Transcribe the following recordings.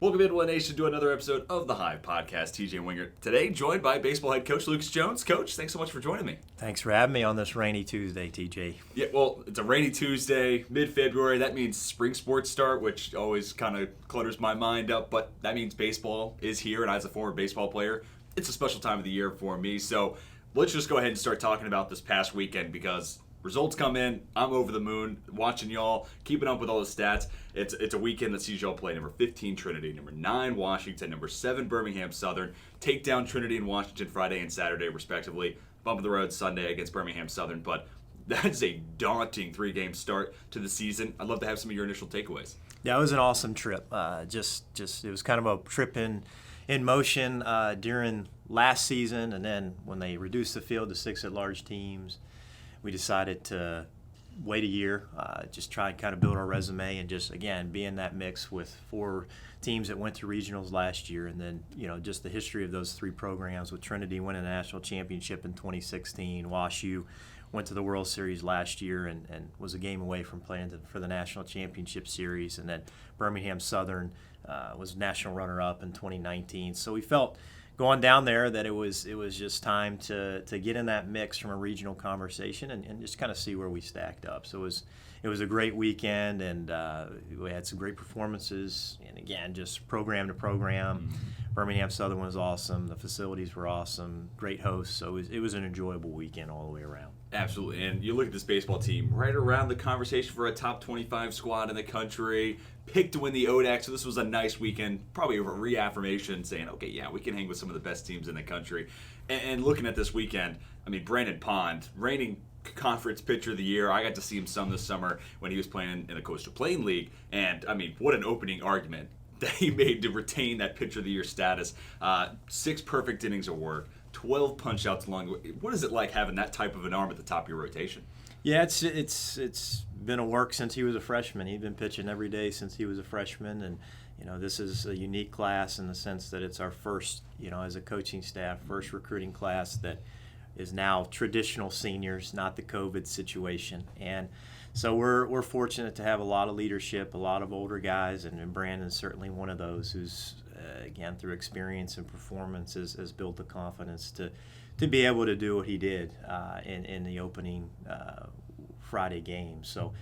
Welcome in, One Nation, to another episode of the Hive podcast. TJ Winger today, joined by baseball head coach Lucas Jones. Coach, thanks so much for joining me. Thanks for having me on this rainy Tuesday, TJ. Yeah, well, it's a rainy Tuesday, mid-February. That means spring sports start, which always kind of clutters my mind up. But that means baseball is here, and as a former baseball player, it's a special time of the year for me. So let's just go ahead and start talking about this past weekend because results come in. I'm over the moon watching y'all, keeping up with all the stats. It's a weekend that sees y'all play number 15 Trinity, number 9 Washington, number 7 Birmingham Southern, take down Trinity and Washington Friday and Saturday respectively, bump of the road Sunday against Birmingham Southern. But that's a daunting 3-game start to the season. I'd love to have some of your initial takeaways. Yeah, it was an awesome trip. Just it was kind of a trip in motion during last season, and then when they reduced the field to 6 at-large teams, we decided to wait a year, just try and kind of build our resume and just, again, be in that mix with 4 teams that went to regionals last year. And then, just the history of those 3 programs with Trinity winning the national championship in 2016. WashU went to the World Series last year and was a game away from playing for the national championship series. And then Birmingham Southern was national runner-up in 2019. So we felt going down there that it was just time to get in that mix from a regional conversation and just kind of see where we stacked up. So it was a great weekend, and we had some great performances. And again, just program to program. Birmingham Southern was awesome. The facilities were awesome. Great hosts. So it was an enjoyable weekend all the way around. Absolutely. And you look at this baseball team right around the conversation for a top 25 squad in the country, picked to win the ODAC. So this was a nice weekend, probably a reaffirmation saying, okay, yeah, we can hang with some of the best teams in the country. And looking at this weekend, I mean, Brandon Pond, reigning conference pitcher of the year. I got to see him some this summer when he was playing in the Coastal Plain League. And, I mean, what an opening argument that he made to retain that pitcher of the year status. 6 perfect innings of work, 12 punch outs along the way. What is it like having that type of an arm at the top of your rotation? Yeah, it's been a work since he was a freshman. He'd been pitching every day since he was a freshman, and this is a unique class in the sense that it's our first, as a coaching staff, first recruiting class that is now traditional seniors, not the COVID situation. And so we're fortunate to have a lot of leadership, a lot of older guys, and Brandon's certainly one of those who's, again, through experience and performance has built the confidence to be able to do what he did in the opening Friday game. So,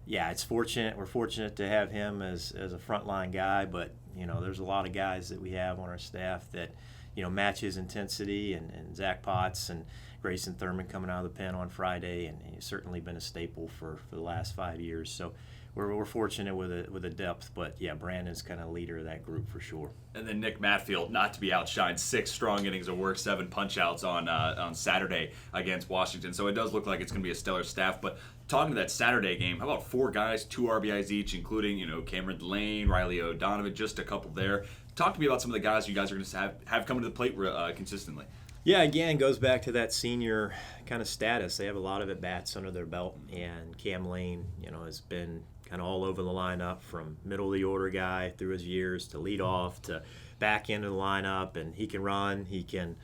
yeah, we're fortunate to have him as a frontline guy, but, there's a lot of guys that we have on our staff that, match his intensity, and Zach Potts and Grayson Thurman coming out of the pen on Friday, and he's certainly been a staple for the last 5 years. So we're fortunate with a depth, but yeah, Brandon's kind of leader of that group for sure. And then Nick Matfield, not to be outshined, 6 strong innings of work, 7 punch outs on Saturday against Washington. So it does look like it's going to be a stellar staff. But talking to that Saturday game, how about 4 guys, 2 RBIs each, including Cameron Lane, Riley O'Donovan, just a couple there. Talk to me about some of the guys you guys are going to have coming to the plate consistently. Yeah, again, goes back to that senior kind of status. They have a lot of at-bats under their belt, and Cam Lane, has been kind of all over the lineup from middle of the order guy through his years to lead off to back into the lineup, and he can run, he can,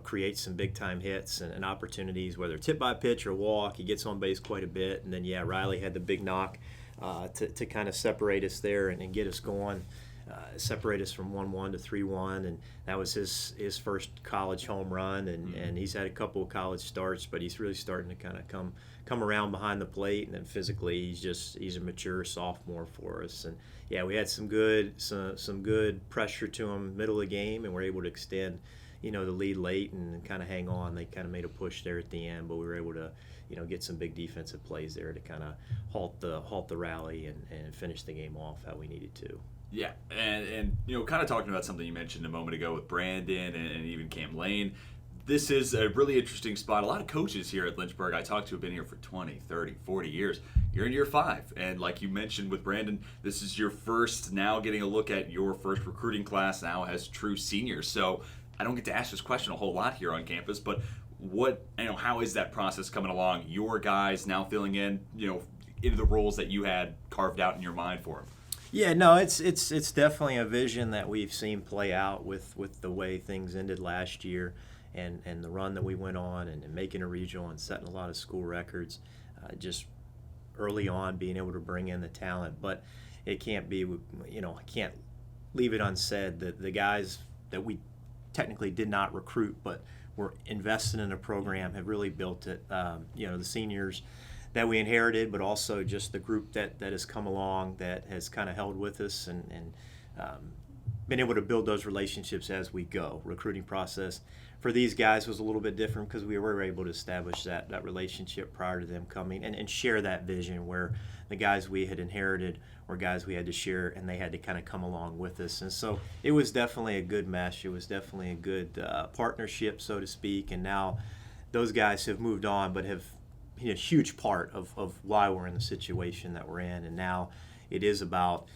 create some big-time hits and opportunities, whether it's hit by pitch or walk. He gets on base quite a bit, and then, yeah, Riley had the big knock to kind of separate us there and get us going. Separate us from 1-1 to 3-1, and that was his first college home run, and he's had a couple of college starts, but he's really starting to kind of come around behind the plate, and then physically he's a mature sophomore for us. And yeah, we had some good pressure to him middle of the game, and we're able to extend the lead late and kind of hang on. They kind of made a push there at the end, but we were able to get some big defensive plays there to kind of halt the rally and finish the game off how we needed to. Yeah, and kind of talking about something you mentioned a moment ago with Brandon and even Cam Lane, this is a really interesting spot. A lot of coaches here at Lynchburg I talked to have been here for 20, 30, 40 years. You're in year 5, and like you mentioned with Brandon, this is your first, now getting a look at your first recruiting class now as true seniors. So I don't get to ask this question a whole lot here on campus, but how is that process coming along? Your guys now filling in, into the roles that you had carved out in your mind for them. Yeah, no, it's definitely a vision that we've seen play out with the way things ended last year, and the run that we went on, and making a regional and setting a lot of school records, just early on being able to bring in the talent. But it can't be, I can't leave it unsaid that the guys that we technically did not recruit but were invested in a program have really built it. The seniors that we inherited, but also just the group that has come along that has kind of held with us and been able to build those relationships as we go. Recruiting process for these guys was a little bit different because we were able to establish that relationship prior to them coming and share that vision, where the guys we had inherited were guys we had to share, and they had to kind of come along with us. And so it was definitely a good mesh. It was definitely a good partnership, so to speak. And now those guys have moved on, but have been a huge part of why we're in the situation that we're in. And now it is about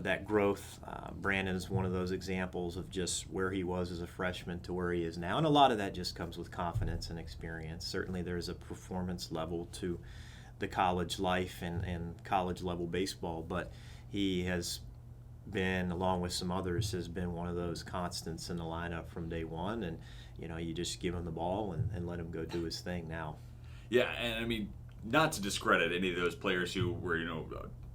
that growth. Brandon is one of those examples of just where he was as a freshman to where he is now. And a lot of that just comes with confidence and experience. Certainly there's a performance level to the college life and college level baseball, but he has been, along with some others, has been one of those constants in the lineup from day one. And, you just give him the ball and let him go do his thing now. Yeah, and I mean, not to discredit any of those players who were,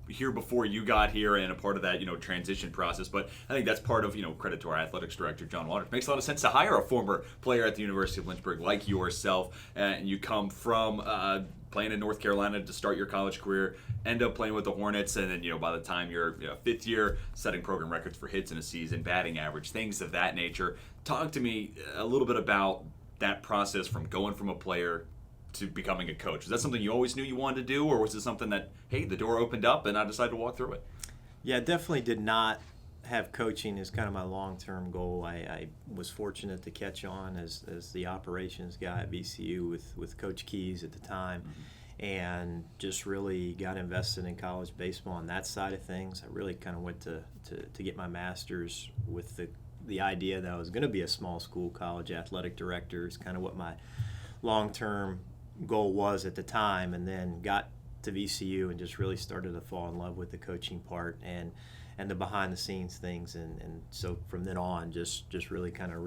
here before you got here and a part of that, transition process. But I think that's part of, credit to our athletics director, John Waters. It makes a lot of sense to hire a former player at the University of Lynchburg like yourself, and you come from playing in North Carolina to start your college career, end up playing with the Hornets, and then, by the time you're fifth year, setting program records for hits in a season, batting average, things of that nature. Talk to me a little bit about that process from going from a player to becoming a coach. Is that something you always knew you wanted to do, or was it something that, hey, the door opened up and I decided to walk through it? Yeah, definitely did not have coaching as kind of my long-term goal. I was fortunate to catch on as the operations guy at VCU with Coach Keys at the time, and just really got invested in college baseball on that side of things. I really kind of went to get my master's with the idea that I was going to be a small school college athletic director. Is kind of what my long-term goal was at the time, and then got to VCU and just really started to fall in love with the coaching part and the behind the scenes things, and so from then on just really kind of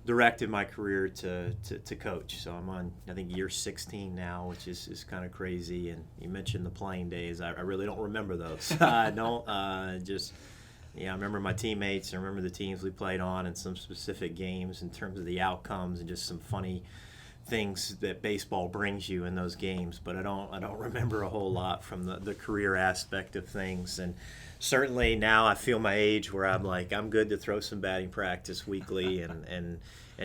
directed my career to coach. So I'm on, I think, year 16 now, which is kind of crazy. And you mentioned the playing days. I really don't remember those. I don't I remember my teammates. I remember the teams we played on and some specific games in terms of the outcomes and just some funny things that baseball brings you in those games, but I don't remember a whole lot from the career aspect of things. And certainly now I feel my age where I'm like, I'm good to throw some batting practice weekly and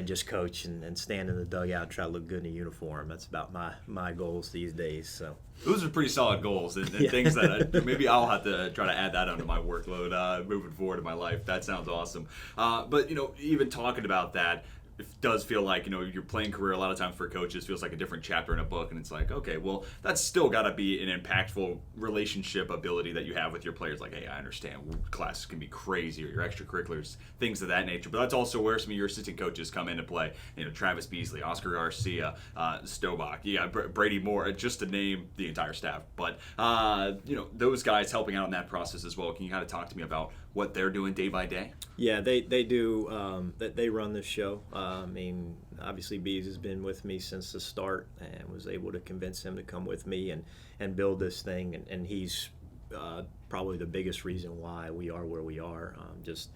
just coach and stand in the dugout and try to look good in a uniform. That's about my goals these days. So those are pretty solid goals and things that maybe I'll have to try to add that onto my workload moving forward in my life. That sounds awesome. But even talking about that, it does feel like, your playing career a lot of times for coaches feels like a different chapter in a book, and it's like, okay, well, that's still got to be an impactful relationship ability that you have with your players. Like, hey, I understand classes can be crazy, or your extracurriculars, things of that nature, but that's also where some of your assistant coaches come into play. Travis Beasley, Oscar Garcia, Stobach, Brady Moore, just to name the entire staff. But, those guys helping out in that process as well. Can you kind of talk to me about what they're doing day by day? Yeah, they do. They run this show. Obviously, Bees has been with me since the start, and was able to convince him to come with me and build this thing. And he's probably the biggest reason why we are where we are. Just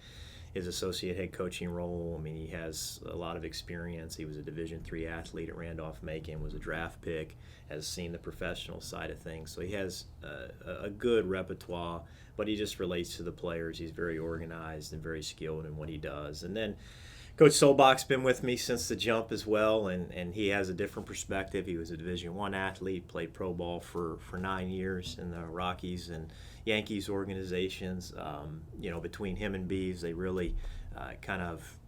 his associate head coaching role. He has a lot of experience. He was a Division III athlete at Randolph-Macon, was a draft pick, has seen the professional side of things. So he has a good repertoire, but he just relates to the players. He's very organized and very skilled in what he does. And then Coach Solbach's been with me since the jump as well, and he has a different perspective. He was a Division I athlete, played pro ball for 9 years in the Rockies and Yankees organizations. Between him and Bees, they really kind of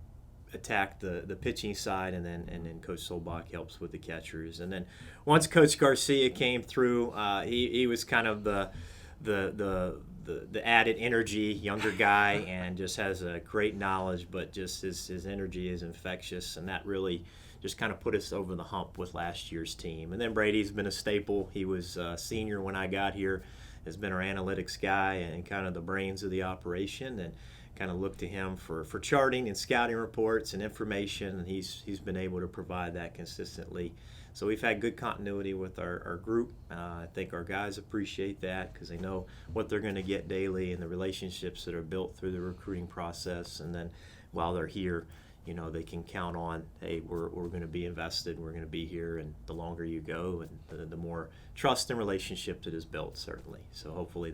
attack the pitching side, and then Coach Solbach helps with the catchers. And then once Coach Garcia came through, he was kind of the added energy, younger guy, and just has a great knowledge, but just his energy is infectious, and that really just kind of put us over the hump with last year's team. And then Brady's been a staple. He was a senior when I got here, has been our analytics guy and kind of the brains of the operation, and kind of look to him for charting and scouting reports and information, and he's been able to provide that consistently. So we've had good continuity with our group. I think our guys appreciate that because they know what they're going to get daily and the relationships that are built through the recruiting process. And then while they're here, they can count on, hey, we're going to be invested, we're going to be here, and the longer you go, and the more trust and relationship that is built, certainly. So hopefully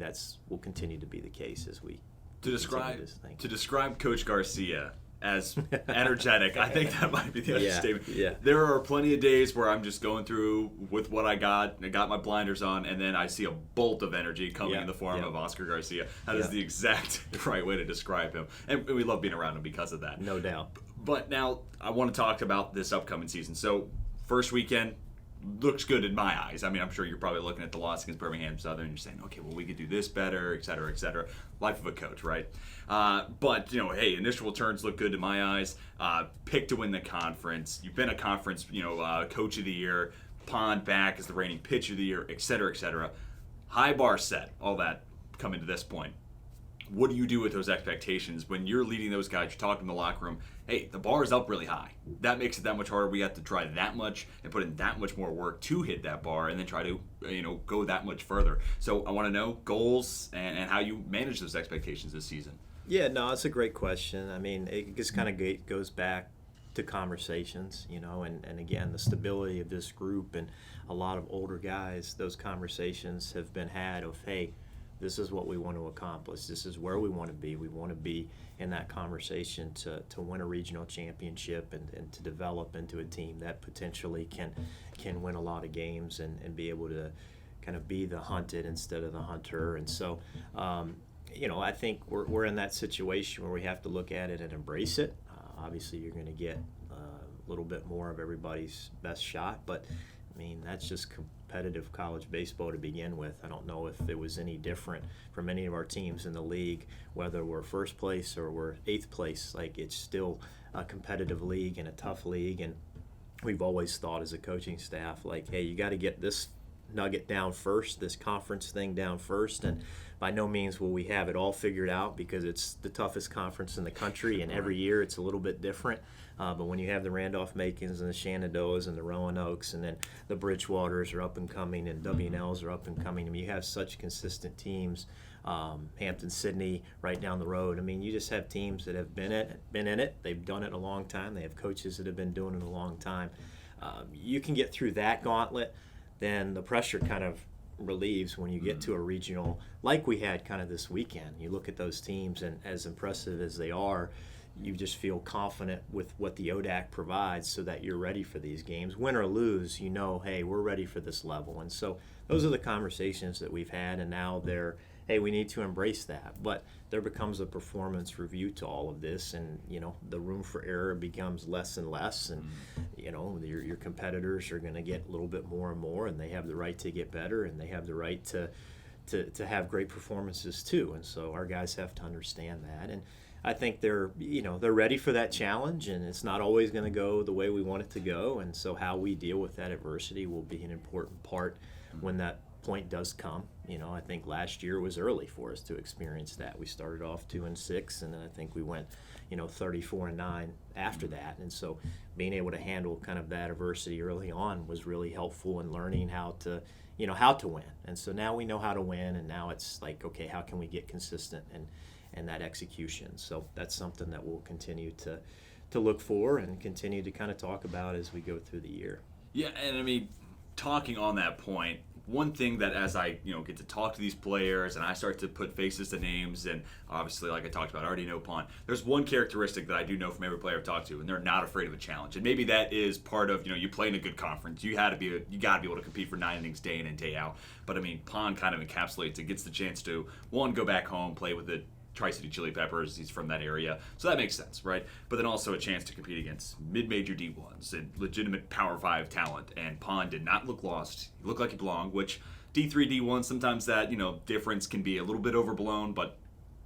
will continue to be the case as we continue this thing. To describe Coach Garcia as energetic, I think that might be the understatement. Yeah. There are plenty of days where I'm just going through with what I got my blinders on, and then I see a bolt of energy coming in the form of Oscar Garcia. That is the exact right way to describe him. And we love being around him because of that. No doubt. But now I want to talk about this upcoming season. So first weekend looks good in my eyes. I mean, I'm sure you're probably looking at the loss against Birmingham Southern and you're saying, okay, well, we could do this better, et cetera, et cetera. Life of a coach, right? But, hey, initial returns look good in my eyes. Pick to win the conference. You've been a conference, coach of the year. Pond back as the reigning pitcher of the year, et cetera, et cetera. High bar set, all that coming to this point. What do you do with those expectations when you're leading those guys? You're talking in the locker room. Hey, the bar is up really high. That makes it that much harder. We have to try that much and put in that much more work to hit that bar, and then try to, go that much further. So I want to know goals and how you manage those expectations this season. Yeah, no, it's a great question. I mean, it just kind of goes back to conversations, and again, the stability of this group and a lot of older guys. Those conversations have been had of, hey, this is what we want to accomplish. This is where we want to be. We want to be in that conversation to win a regional championship and to develop into a team that potentially can win a lot of games and be able to kind of be the hunted instead of the hunter. And so, I think we're in that situation where we have to look at it and embrace it. Obviously, you're going to get a little bit more of everybody's best shot, but I mean, that's just competitive college baseball to begin with. I don't know if it was any different from any of our teams in the league, whether we're first place or we're eighth place. Like, it's still a competitive league and a tough league, and we've always thought as a coaching staff, like, hey, you got to get this nugget down first, this conference thing down first, and by no means will we have it all figured out because it's the toughest conference in the country, and every year it's a little bit different. But when you have the Randolph-Macons and the Shenandoahs and the Roanoaks, and then the Bridgewaters are up and coming and W&Ls are up and coming, I mean, you have such consistent teams. Hampton-Sydney right down the road. I mean, you just have teams that have been in it. They've done it a long time. They have coaches that have been doing it a long time. You can get through that gauntlet, then the pressure kind of relieves when you get to a regional like we had kind of this weekend. You look at those teams, and as impressive as they are, you just feel confident with what the ODAC provides so that you're ready for these games. Win or lose, hey, we're ready for this level. And so those are the conversations that we've had, and now hey, we need to embrace that. But there becomes a performance review to all of this, and, the room for error becomes less and less, and, your competitors are going to get a little bit more and more, and they have the right to get better, and they have the right to have great performances too. And so our guys have to understand that. And I think they're ready for that challenge, and it's not always going to go the way we want it to go. And so how we deal with that adversity will be an important part when that point does come. I think last year was early for us to experience that. We started off 2-6, and then I think we went, 34-9 after that. And so being able to handle kind of that adversity early on was really helpful in learning how to win. And so now we know how to win, and now it's like, okay, how can we get consistent and that execution? So that's something that we'll continue to look for and continue to kind of talk about as we go through the year. Yeah, and I mean, talking on that point, one thing that as I get to talk to these players and I start to put faces to names, and obviously, like I talked about, I already know Pond. There's one characteristic that I do know from every player I've talked to, and they're not afraid of a challenge. And maybe that is part of you play in a good conference. You got to be able to compete for 9 innings day in and day out. But I mean, Pond kind of encapsulates it, gets the chance to go back home, play with the Tri-City Chili Peppers. He's from that area, so that makes sense, right? But then also a chance to compete against mid-major D1s and legitimate Power 5 talent. And Pond did not look lost. He looked like he belonged, which D3, D1, sometimes that difference can be a little bit overblown, but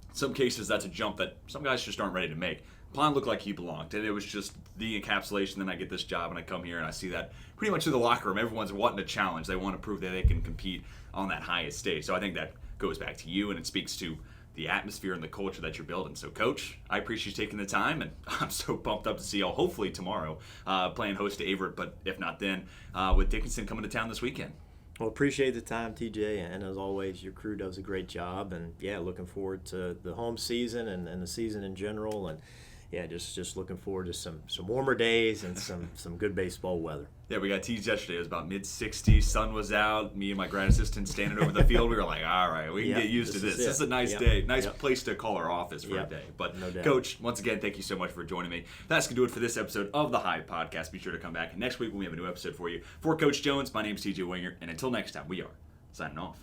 in some cases that's a jump that some guys just aren't ready to make. Pond looked like he belonged, and it was just the encapsulation. Then I get this job, and I come here, and I see that pretty much in the locker room. Everyone's wanting a challenge. They want to prove that they can compete on that highest stage. So I think that goes back to you, and it speaks to the atmosphere and the culture that you're building. So, Coach, I appreciate you taking the time, and I'm so pumped up to see y'all hopefully tomorrow playing host to Averett, but if not then, with Dickinson coming to town this weekend. Well, appreciate the time, TJ, and as always, your crew does a great job, and yeah, looking forward to the home season and the season in general, and yeah, just looking forward to some warmer days and some good baseball weather. Yeah, we got teased yesterday. It was about mid-60s. Sun was out. Me and my grad assistant standing over the field. We were like, all right, we can get used to this. This is a nice day. Nice place to call our office for a day. But, no doubt. Coach, once again, thank you so much for joining me. That's going to do it for this episode of the Hive Podcast. Be sure to come back next week when we have a new episode for you. For Coach Jones, my name is TJ Winger. And until next time, we are signing off.